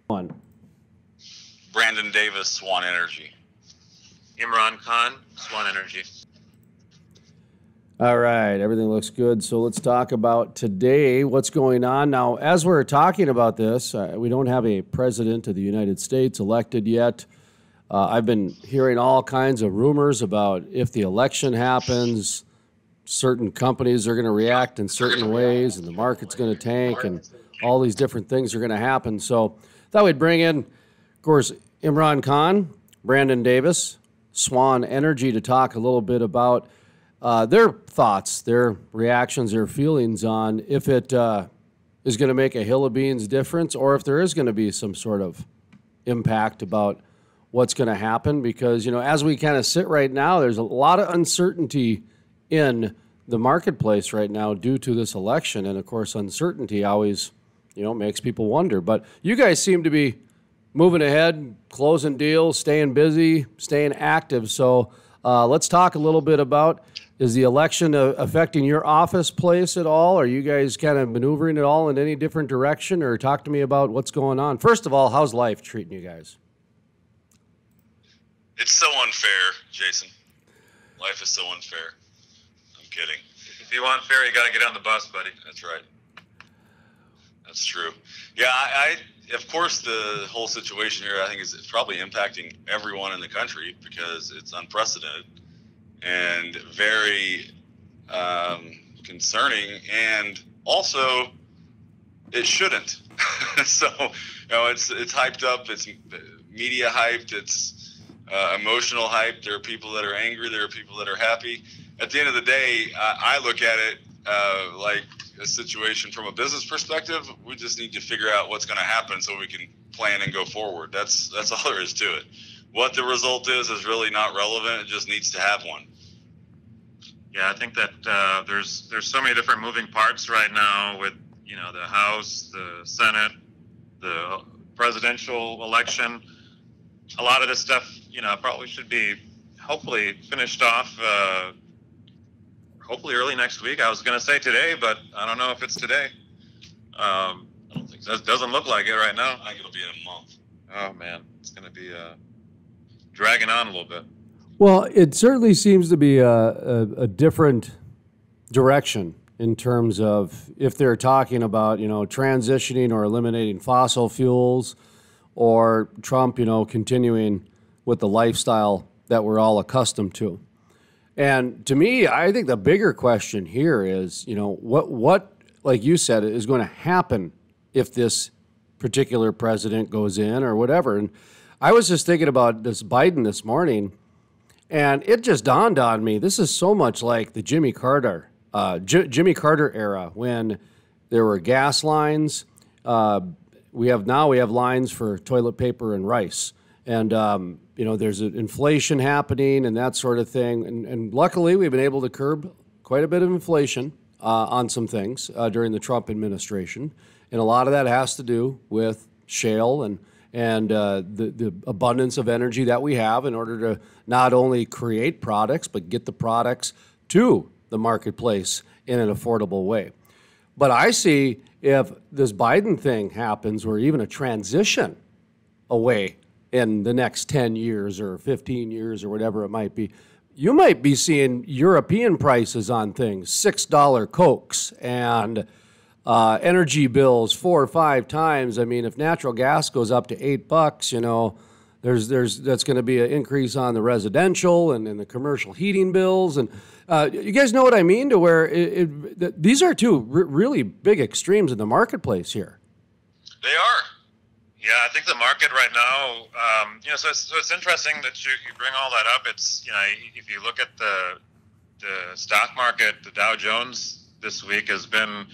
One. Brandon Davis, Swan Energy. Imran Khan, Swan Energy. All right, everything looks good. So let's talk about today, what's going on. Now, as we're talking about this, we don't have a president of the United States elected yet. I've been hearing all kinds of rumors about if the election happens, certain companies are going to react in certain ways, and the market's going to tank, and all these different things are going to happen. So I thought we'd bring in, of course, Imran Khan, Brandon Davis, Swan Energy to talk a little bit about their thoughts, their reactions, their feelings on if it is going to make a hill of beans difference or if there is going to be some sort of impact about what's going to happen. Because, you know, as we kind of sit right now, there's a lot of uncertainty in the marketplace right now due to this election. And, of course, uncertainty always, you know, makes people wonder. But you guys seem to be moving ahead, closing deals, staying busy, staying active. So let's talk a little bit about, is the election affecting your office place at all? Are you guys kind of maneuvering at all in any different direction? Or talk to me about what's going on. First of all, how's life treating you guys? It's so unfair, Jason. Life is so unfair. I'm kidding. If you want fair, you got to get on the bus, buddy. That's right. That's true. Yeah, I of course, the whole situation here, I think, is probably impacting everyone in the country because it's unprecedented and very concerning, and also it shouldn't. So, you know, it's hyped up, it's media hyped, it's emotional hype. There are people that are angry, there are people that are happy. At the end of the day, I look at it like a situation from a business perspective. We just need to figure out what's going to happen so we can plan and go forward. That's all there is to it. What the result is really not relevant. It just needs to have one. Yeah, I think that there's so many different moving parts right now with, you know, the House, the Senate, the presidential election. A lot of this stuff, you know, probably should be hopefully finished off hopefully early next week. I was going to say today, but I don't know if it's today. I don't think so. It doesn't look like it right now. I think it'll be in a month. Oh, man. It's going to be dragging on a little bit. Well, it certainly seems to be a different direction in terms of if they're talking about, you know, transitioning or eliminating fossil fuels, or Trump, you know, continuing with the lifestyle that we're all accustomed to. And to me, I think the bigger question here is, you know, what like you said, is going to happen if this particular president goes in or whatever. And I was just thinking about this Biden this morning, and it just dawned on me, this is so much like the Jimmy Carter era, when there were gas lines. We have lines for toilet paper and rice. And, you know, there's inflation happening and that sort of thing. And luckily, we've been able to curb quite a bit of inflation on some things during the Trump administration. And a lot of that has to do with shale and the abundance of energy that we have in order to not only create products, but get the products to the marketplace in an affordable way. But I see if this Biden thing happens, or even a transition away in the next 10 years or 15 years or whatever it might be, you might be seeing European prices on things, $6 Cokes, and energy bills 4 or 5 times. I mean, if natural gas goes up to $8, you know, that's going to be an increase on the residential and the commercial heating bills. And you guys know what I mean, to where these are two really big extremes in the marketplace here. They are. Yeah, I think the market right now, you know, so it's interesting that you bring all that up. It's, you know, if you look at the stock market, the Dow Jones this week it's been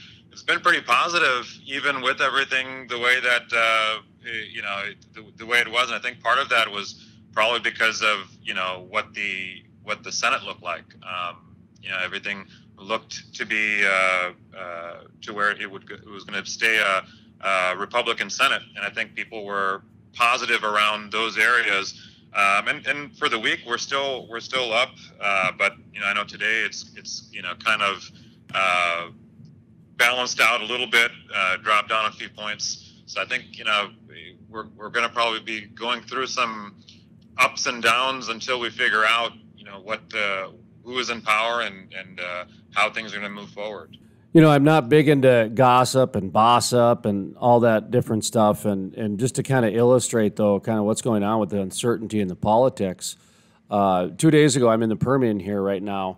pretty positive, even with everything the way that you know, the way it was. And I think part of that was probably because of, you know, what the Senate looked like. You know, everything looked to be to where it was going to stay a Republican Senate, and I think people were positive around those areas. And for the week, we're still up, but you know, I know today it's you know, kind of balanced out a little bit, dropped down a few points. So I think, we're going to probably be going through some ups and downs until we figure out, who is in power and how things are going to move forward. I'm not big into gossip and boss up and all that different stuff. And just to kind of illustrate, though, kind of what's going on with the uncertainty in the politics. 2 days ago, I'm in the Permian here right now,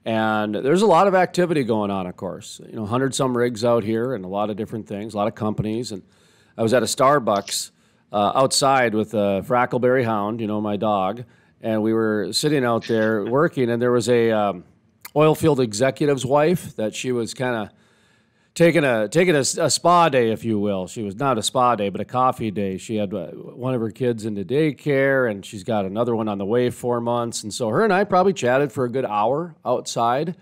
and there's a lot of activity going on, of course. 100-some rigs out here and a lot of different things, a lot of companies. And I was at a Starbucks outside with a Frackleberry Hound, my dog, and we were sitting out there working, and there was a oil field executive's wife that she was kind of taking a spa day, if you will. She was not a spa day, but a coffee day. She had one of her kids into daycare, and she's got another one on the way, 4 months. And so her and I probably chatted for a good hour outside.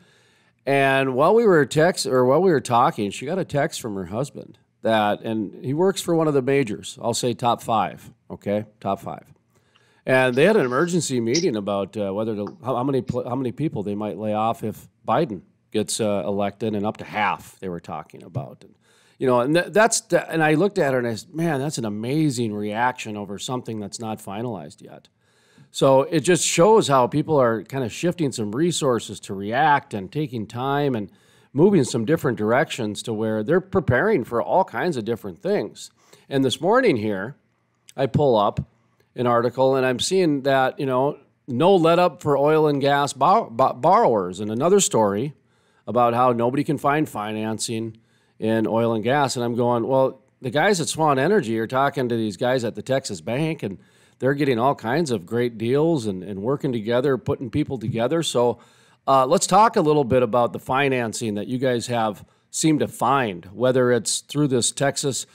And while we were talking, she got a text from her husband and he works for one of the majors. I'll say top 5, okay, top 5. And they had an emergency meeting about how many people they might lay off if Biden gets elected, and up to half they were talking about. And and I looked at her and I said, man, that's an amazing reaction over something that's not finalized yet. So it just shows how people are kind of shifting some resources to react and taking time and moving some different directions to where they're preparing for all kinds of different things. And this morning here, I pull up an article, and I'm seeing that, no let up for oil and gas borrowers, and another story about how nobody can find financing in oil and gas. And I'm going, well, the guys at Swan Energy are talking to these guys at the Texas Bank, and they're getting all kinds of great deals and working together, putting people together. So let's talk a little bit about the financing that you guys have seemed to find, whether it's through this Texas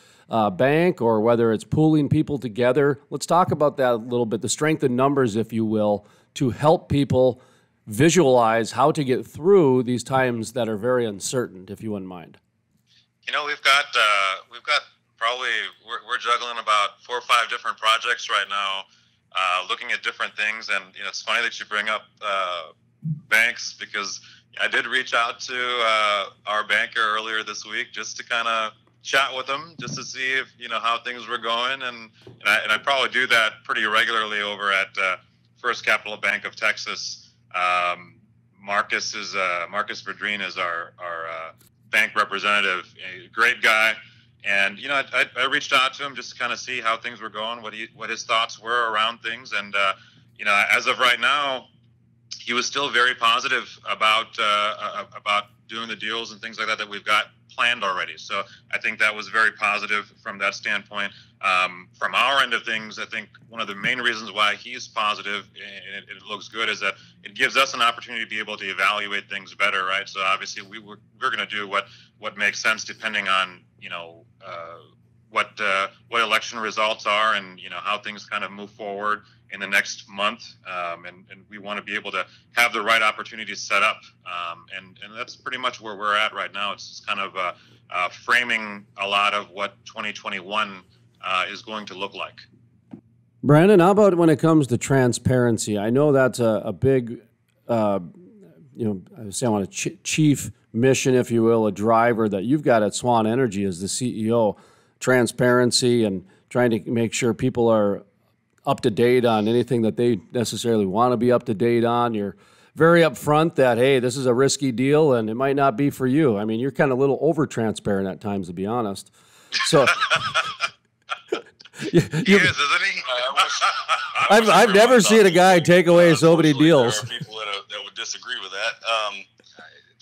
bank or whether it's pooling people together. Let's talk about that a little bit, the strength in numbers, if you will, to help people visualize how to get through these times that are very uncertain, if you wouldn't mind. We've got probably, we're juggling about 4 or 5 different projects right now, looking at different things. And, it's funny that you bring up banks, because I did reach out to our banker earlier this week just to kind of chat with them, just to see if how things were going, and I probably do that pretty regularly over at First Capital Bank of Texas. Marcus Verdreen is our bank representative, a great guy, and I reached out to him just to kind of see how things were going, what his thoughts were around things, and as of right now, he was still very positive about doing the deals and things like that we've got planned already. So I think that was very positive from that standpoint. From our end of things, I think one of the main reasons why he's positive and it looks good is that it gives us an opportunity to be able to evaluate things better, right? So obviously we're going to do what makes sense depending on what election results are and how things kind of move forward in the next month, and we want to be able to have the right opportunities set up, and that's pretty much where we're at right now. It's kind of framing a lot of what 2021 is going to look like. Brandon, how about when it comes to transparency? I know that's a big, I want a chief mission, if you will, a driver that you've got at Swan Energy as the CEO. Transparency and trying to make sure people are up to date on anything that they necessarily want to be up to date on. You're very upfront that, hey, this is a risky deal and it might not be for you. I mean, you're kind of a little over transparent at times, to be honest. So he is, isn't he? I've never seen a guy take away so many deals. There are people that would disagree with that.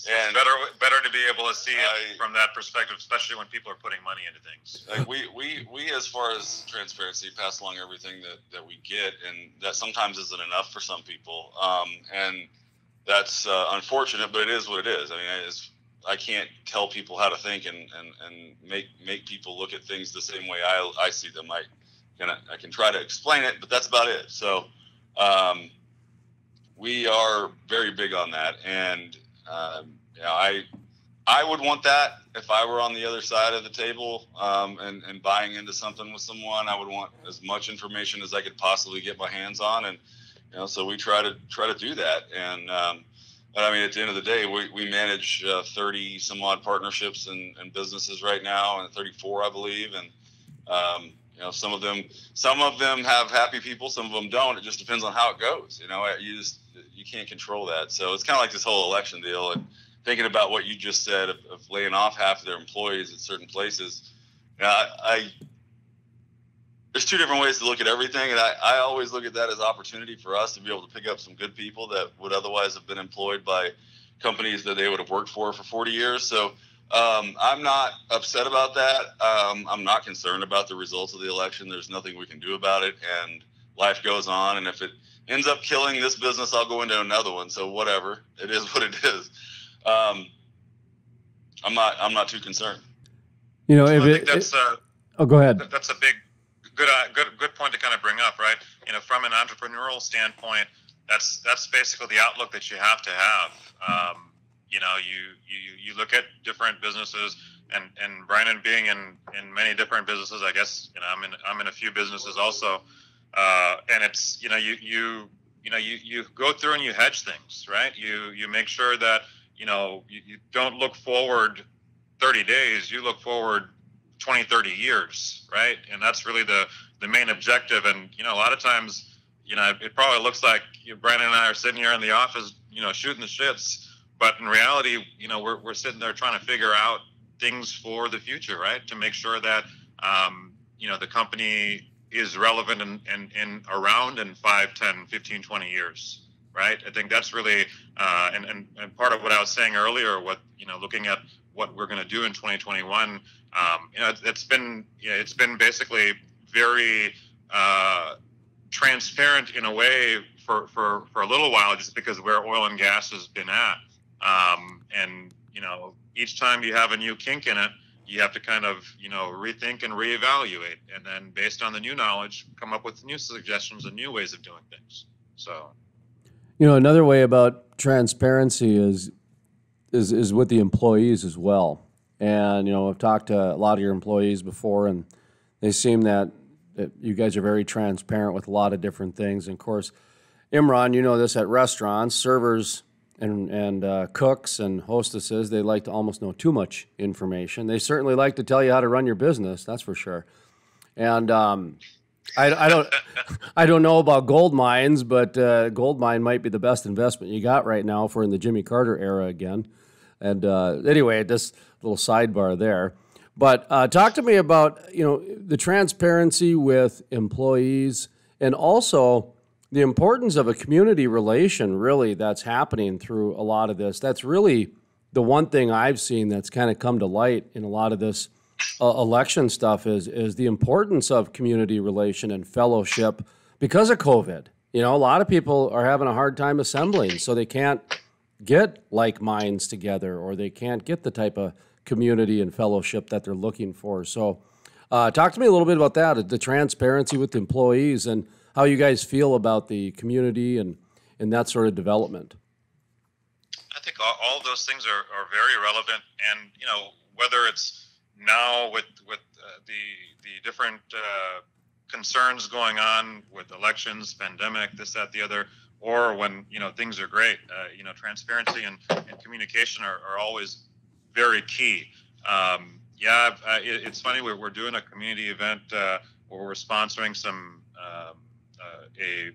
And better to be able to see it from that perspective, especially when people are putting money into things. Like we as far as transparency, pass along everything that we get, and that sometimes isn't enough for some people. And that's unfortunate, but it is what it is. I mean, I can't tell people how to think and make people look at things the same way I see them. I can try to explain it, but that's about it. So we are very big on that, and I would want that if I were on the other side of the table and buying into something with someone. I would want as much information as I could possibly get my hands on, and so we try to do that. And but I mean, at the end of the day, we manage 30 some odd partnerships and businesses right now, and 34, I believe, Some of them have happy people, some of them don't. It just depends on how it goes. You can't control that. So it's kind of like this whole election deal, and thinking about what you just said of laying off half of their employees at certain places. There's two different ways to look at everything, and I always look at that as opportunity for us to be able to pick up some good people that would otherwise have been employed by companies that they would have worked for 40 years. So I'm not upset about that. I'm not concerned about the results of the election. There's nothing we can do about it, and life goes on. And if it ends up killing this business, I'll go into another one. So whatever, it is what it is. I'm not too concerned. I think that's go ahead. That's a good point to kind of bring up, right? From an entrepreneurial standpoint, that's basically the outlook that you have to have. You look at different businesses, and Brandon being in many different businesses, I guess, I'm in a few businesses also, and it's you go through and you hedge things, right? You make sure that you don't look forward 30 days, you look forward 20, 30 years, right? And that's really the main objective. And a lot of times, it probably looks like Brandon and I are sitting here in the office, shooting the shits. But in reality, we're sitting there trying to figure out things for the future, right? To make sure that, the company is relevant and around in 5, 10, 15, 20 years, right? I think that's really, and part of what I was saying earlier, looking at what we're going to do in 2021, it's been basically very transparent in a way for a little while, just because where oil and gas has been at. And each time you have a new kink in it, you have to kind of, rethink and reevaluate, and then based on the new knowledge, come up with new suggestions and new ways of doing things. So, another way about transparency is with the employees as well. And, I've talked to a lot of your employees before, and they seem that you guys are very transparent with a lot of different things. And of course, Imran, this at restaurants, servers and cooks and hostesses, they like to almost know too much information. They certainly like to tell you how to run your business, that's for sure. And I don't know about gold mines, but gold mine might be the best investment you got right now if we're in the Jimmy Carter era again. And anyway, just a little sidebar there. But talk to me about the transparency with employees, and also the importance of a community relation, really, that's happening through a lot of this. That's really the one thing I've seen that's kind of come to light in a lot of this election stuff is the importance of community relation and fellowship because of COVID. A lot of people are having a hard time assembling, so they can't get like minds together, or they can't get the type of community and fellowship that they're looking for. So talk to me a little bit about that, the transparency with employees, and how you guys feel about the community and that sort of development. I think all those things are very relevant, and whether it's now with the different concerns going on with elections, pandemic, this, that, the other, or when things are great, transparency and communication are always very key. It's funny, we're doing a community event where we're sponsoring some a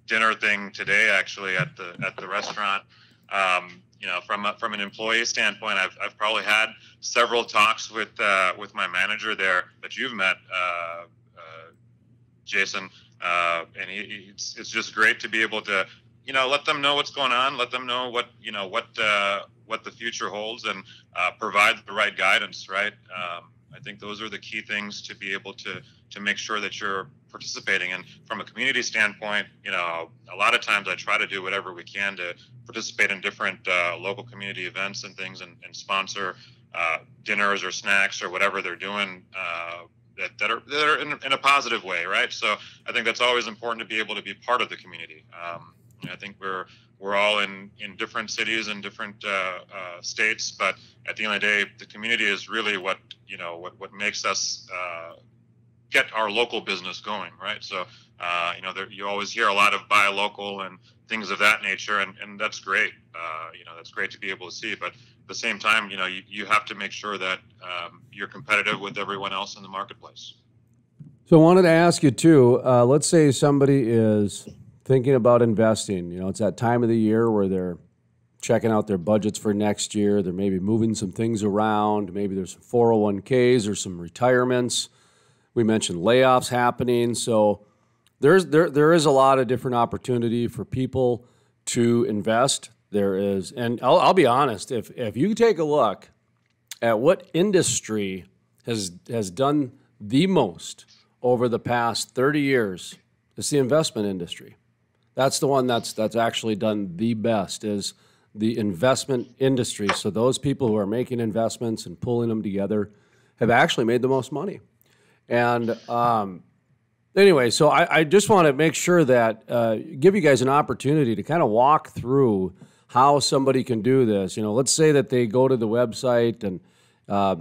dinner thing today, actually, at the restaurant. From an employee standpoint, I've probably had several talks with my manager there that you've met, Jason, and it's just great to be able to let them know what's going on, let them know what the future holds, and provide the right guidance. Right. I think those are the key things to be able to make sure that you're participating. And from a community standpoint, a lot of times I try to do whatever we can to participate in different local community events and things, and sponsor dinners or snacks or whatever they're doing that are in a positive way, right? So I think that's always important to be able to be part of the community. I think we're all in different cities and different states, but at the end of the day, the community is really what makes us get our local business going, right? So you always hear a lot of buy local and things of that nature, and that's great. That's great to be able to see, but at the same time, you have to make sure that you're competitive with everyone else in the marketplace. So I wanted to ask you too, let's say somebody is thinking about investing. It's that time of the year where they're checking out their budgets for next year. They're maybe moving some things around. Maybe there's some 401ks or some retirements. We mentioned layoffs happening. So there is a lot of different opportunity for people to invest. There is, and I'll be honest, if you take a look at what industry has done the most over the past 30 years, it's the investment industry. That's the one that's actually done the best, is the investment industry. So those people who are making investments and pulling them together have actually made the most money. And anyway, so I just want to make sure that give you guys an opportunity to kind of walk through how somebody can do this. Let's say that they go to the website and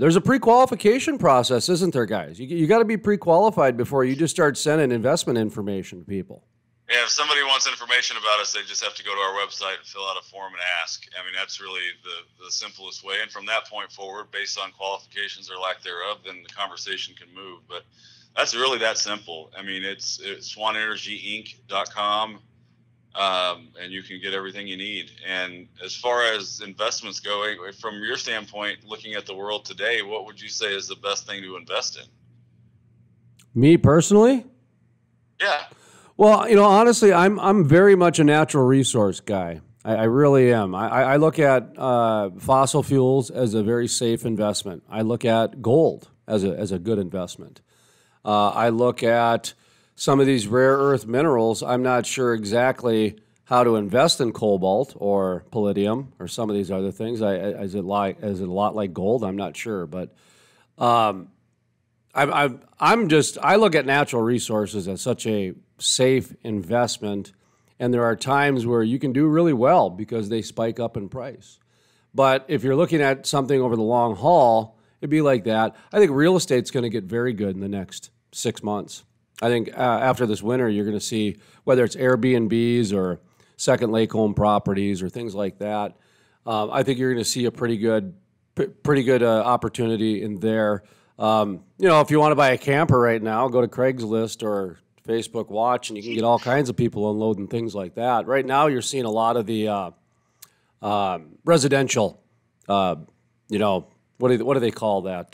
there's a pre-qualification process, isn't there, guys? You got to be pre-qualified before you just start sending investment information to people. Yeah, if somebody wants information about us, they just have to go to our website and fill out a form and ask. I mean, that's really the simplest way. And from that point forward, based on qualifications or lack thereof, then the conversation can move. But that's really that simple. I mean, it's swanenergyinc.com. And you can get everything you need. And as far as investments go, from your standpoint, looking at the world today, what would you say is the best thing to invest in? Me personally? Yeah. Well, honestly, I'm very much a natural resource guy. I really am. I look at fossil fuels as a very safe investment. I look at gold as a good investment. I look at some of these rare earth minerals. I'm not sure exactly how to invest in cobalt or palladium or some of these other things. Is it a lot like gold? I'm not sure, but I look at natural resources as such a safe investment, and there are times where you can do really well because they spike up in price. But if you're looking at something over the long haul, it'd be like that. I think real estate's going to get very good in the next 6 months. I think after this winter, you're going to see, whether it's Airbnbs or second lake home properties or things like that, I think you're going to see a pretty good opportunity in there. If you want to buy a camper right now, go to Craigslist or Facebook Watch, and you can get all kinds of people unloading things like that. Right now, you're seeing a lot of the residential, what do they call that?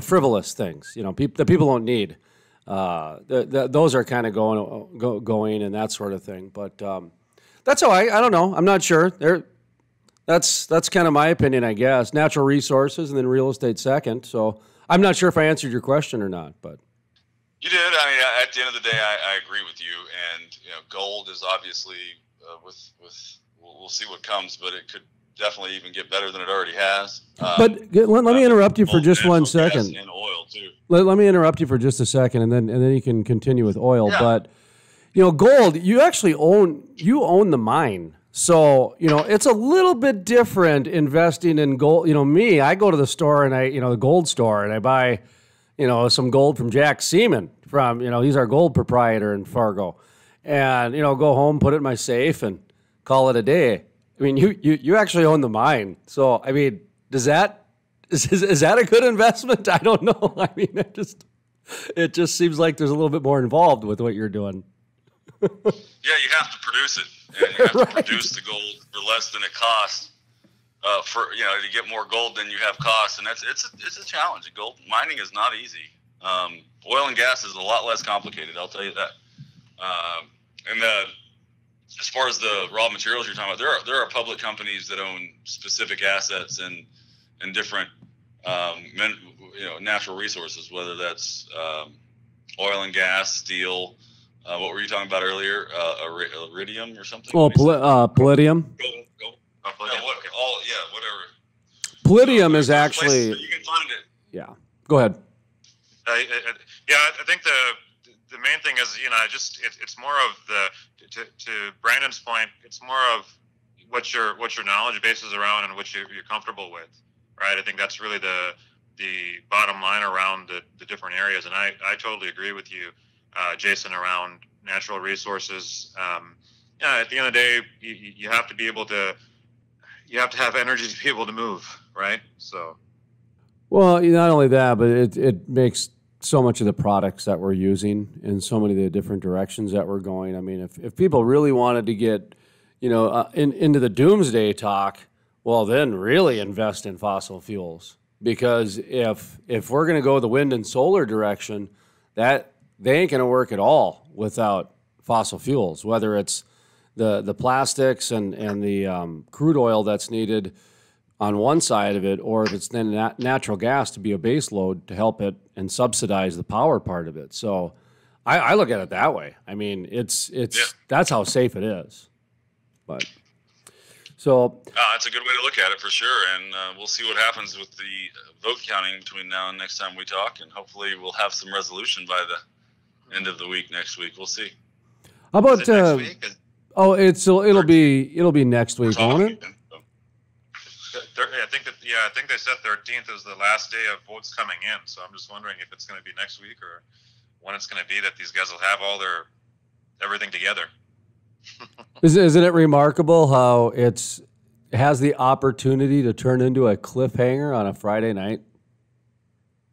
Frivolous things. The people don't need. Those are kind of going and that sort of thing. But that's how I don't know. I'm not sure. That's kind of my opinion, I guess. Natural resources and then real estate second. So I'm not sure if I answered your question or not, but you did. I mean, at the end of the day, I agree with you. And gold is obviously we'll see what comes, but it could definitely even get better than it already has. But let me interrupt you for just 1 second. And oil too. Let me interrupt you for just a second, and then you can continue with oil. Yeah. But gold, you actually own the mine, so it's a little bit different investing in gold. Me, I go to the store and the gold store, and I buy some gold from Jack Seaman from he's our gold proprietor in Fargo, and go home, put it in my safe, and call it a day. I mean, you actually own the mine. So, I mean, is that a good investment? I don't know. I mean, it just seems like there's a little bit more involved with what you're doing. Yeah, you have to produce it, and you have to produce the gold for less than it costs. To get more gold than you have costs, and it's a challenge. Gold mining is not easy. Oil and gas is a lot less complicated. I'll tell you that. As far as the raw materials you're talking about, there are public companies that own specific assets and different natural resources, whether that's oil and gas, steel. What were you talking about earlier? Iridium or something? Oh, palladium. Whatever. Palladium is actually. You can find it. Yeah. Go ahead. I think the main thing is, it's more of to Brandon's point, it's more of what your knowledge base is around and what you're comfortable with, right? I think that's really the bottom line around the different areas. And I totally agree with you, Jason, around natural resources. At the end of the day, you have to be able to, you have to have energy to be able to move, right? So. Well, not only that, but it makes so much of the products that we're using and so many of the different directions that we're going. I mean, if people really wanted to get, into the doomsday talk, well, then really invest in fossil fuels. Because if we're going to go the wind and solar direction, that they ain't going to work at all without fossil fuels, whether it's the plastics and the crude oil that's needed on one side of it, or if it's then natural gas to be a base load to help it and subsidize the power part of it. So I look at it that way. I mean, it's that's how safe it is. But so that's a good way to look at it for sure. And we'll see what happens with the vote counting between now and next time we talk. And hopefully we'll have some resolution by the end of the week next week. We'll see. How about next week? it'll be next week, won't it? I think they said 13th is the last day of votes coming in. So I'm just wondering if it's going to be next week or when it's going to be that these guys will have everything together. Isn't it remarkable how it has the opportunity to turn into a cliffhanger on a Friday night?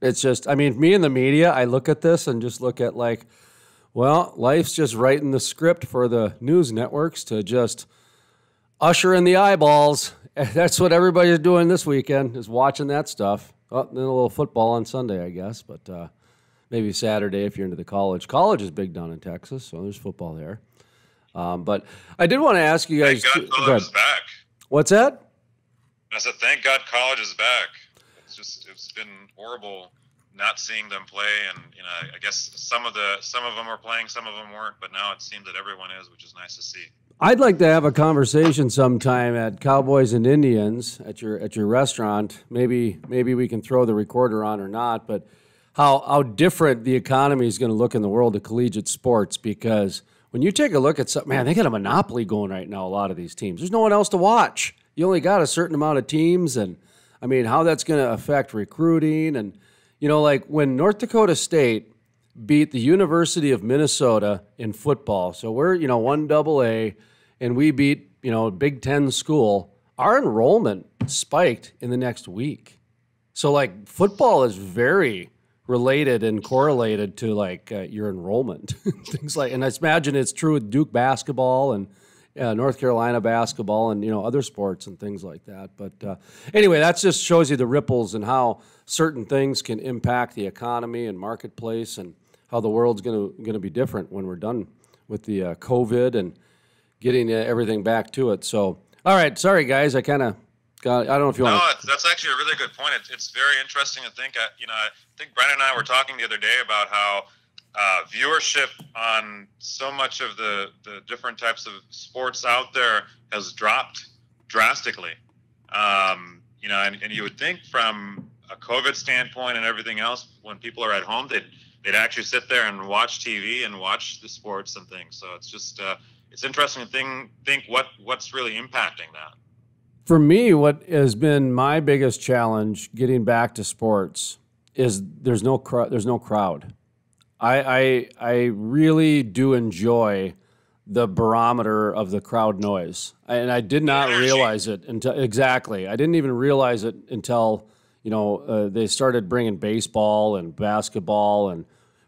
It's just, I mean, me and the media, I look at this and just look at like, well, life's just writing the script for the news networks to just usher in the eyeballs. That's what everybody's doing this weekend, is watching that stuff. Oh, then a little football on Sunday, I guess, but maybe Saturday if you're into the college. College is big down in Texas, so there's football there. But I did want to ask you guys. Thank God college is back. What's that? I said, thank God college is back. It's been horrible not seeing them play, and I guess some of them were playing, some of them weren't, but now it seems that everyone is, which is nice to see. I'd like to have a conversation sometime at Cowboys and Indians at your restaurant. Maybe we can throw the recorder on or not, but how different the economy is going to look in the world of collegiate sports, because when you take a look at something, man, they got a monopoly going right now, a lot of these teams. There's no one else to watch. You only got a certain amount of teams, and I mean, how that's going to affect recruiting. And, like when North Dakota State beat the University of Minnesota in football, so we're, 1AA, and we beat, a Big Ten school, our enrollment spiked in the next week. So, like, football is very related and correlated to like your enrollment, things like, and I imagine it's true with Duke basketball and North Carolina basketball and other sports and things like that. But anyway, that just shows you the ripples and how certain things can impact the economy and marketplace, and how the world's going to be different when we're done with the COVID and getting everything back to it. So, all right, sorry guys, I don't know if you want. No, that's actually a really good point. It's very interesting to think. I think Brandon and I were talking the other day about how viewership on so much of the different types of sports out there has dropped drastically. And you would think from a COVID standpoint and everything else, when people are at home, they'd actually sit there and watch TV and watch the sports and things. So it's just it's interesting to think what's really impacting that. For me, what has been my biggest challenge getting back to sports is there's no crowd. I really do enjoy the barometer of the crowd noise, and I did not realize it until exactly. I didn't even realize it until they started bringing baseball and basketball, and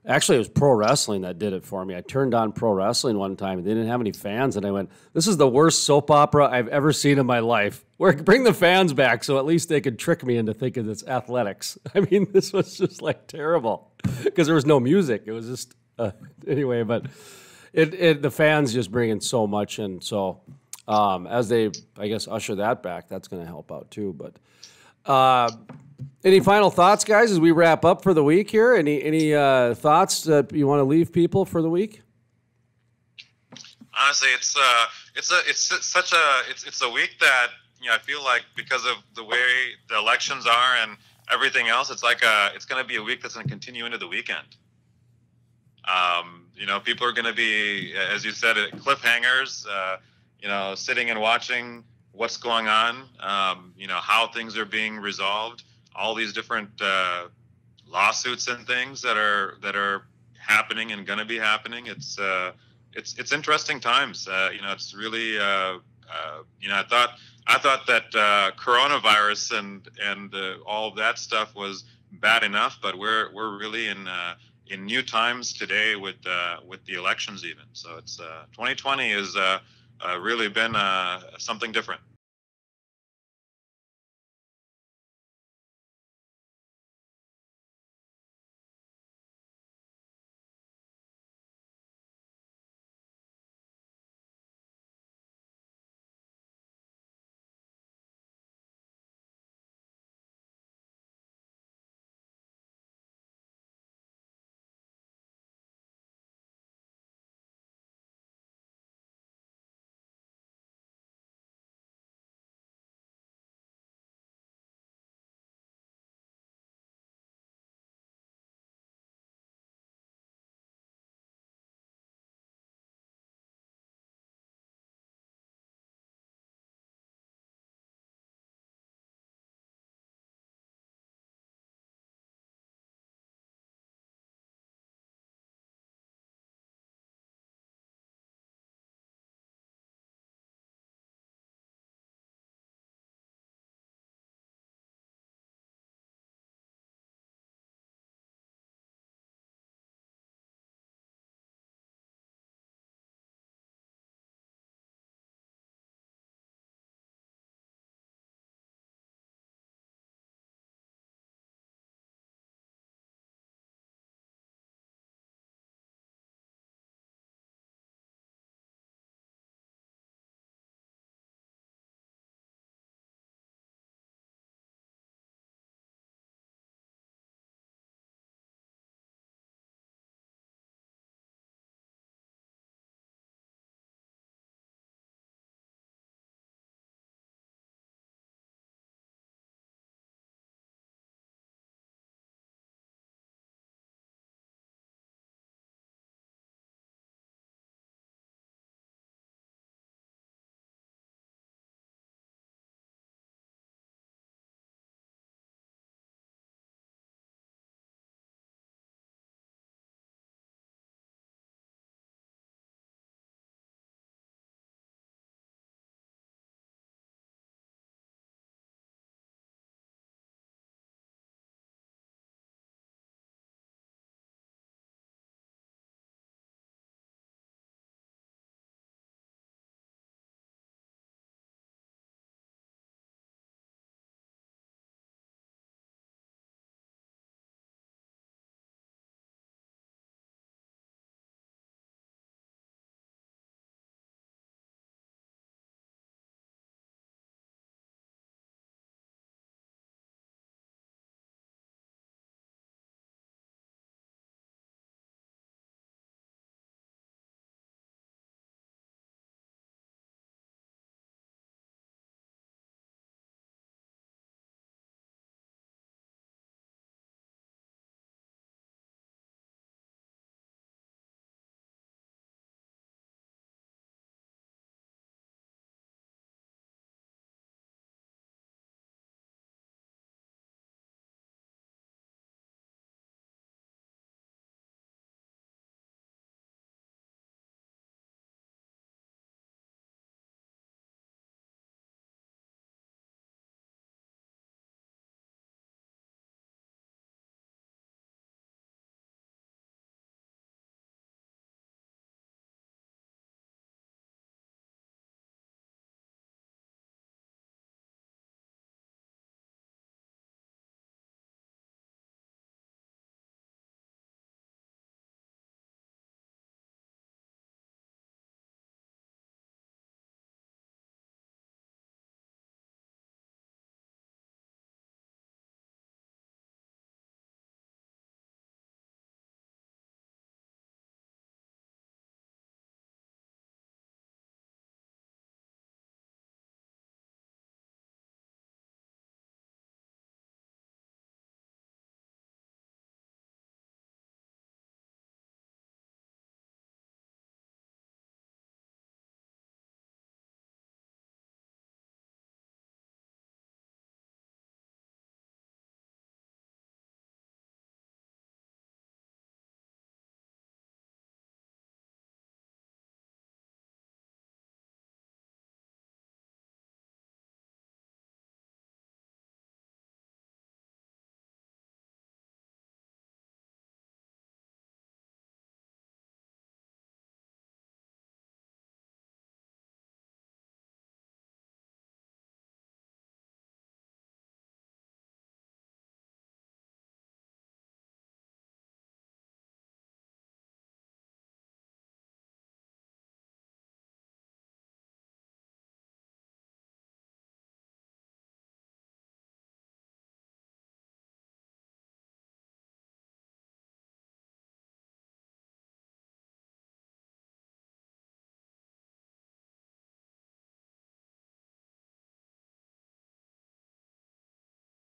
actually it was pro wrestling that did it for me. I turned on pro wrestling one time, and they didn't have any fans, and I went, "This is the worst soap opera I've ever seen in my life. Bring the fans back, so at least they could trick me into thinking it's athletics." I mean, this was just like terrible because there was no music. It was just anyway, but the fans just bring in so much, and so as they, I guess, usher that back, that's going to help out too. But any final thoughts, guys, as we wrap up for the week here? Any thoughts that you want to leave people for the week? Honestly, it's a week that I feel like, because of the way the elections are and everything else, it's going to be a week that's going to continue into the weekend. People are going to be, as you said, cliffhangers. Sitting and watching what's going on. How things are being resolved. All these different lawsuits and things that are happening and going to be happening. It's interesting times. It's really. I thought that coronavirus and all of that stuff was bad enough, but we're really in new times today with the elections even. So it's 2020 has really been something different.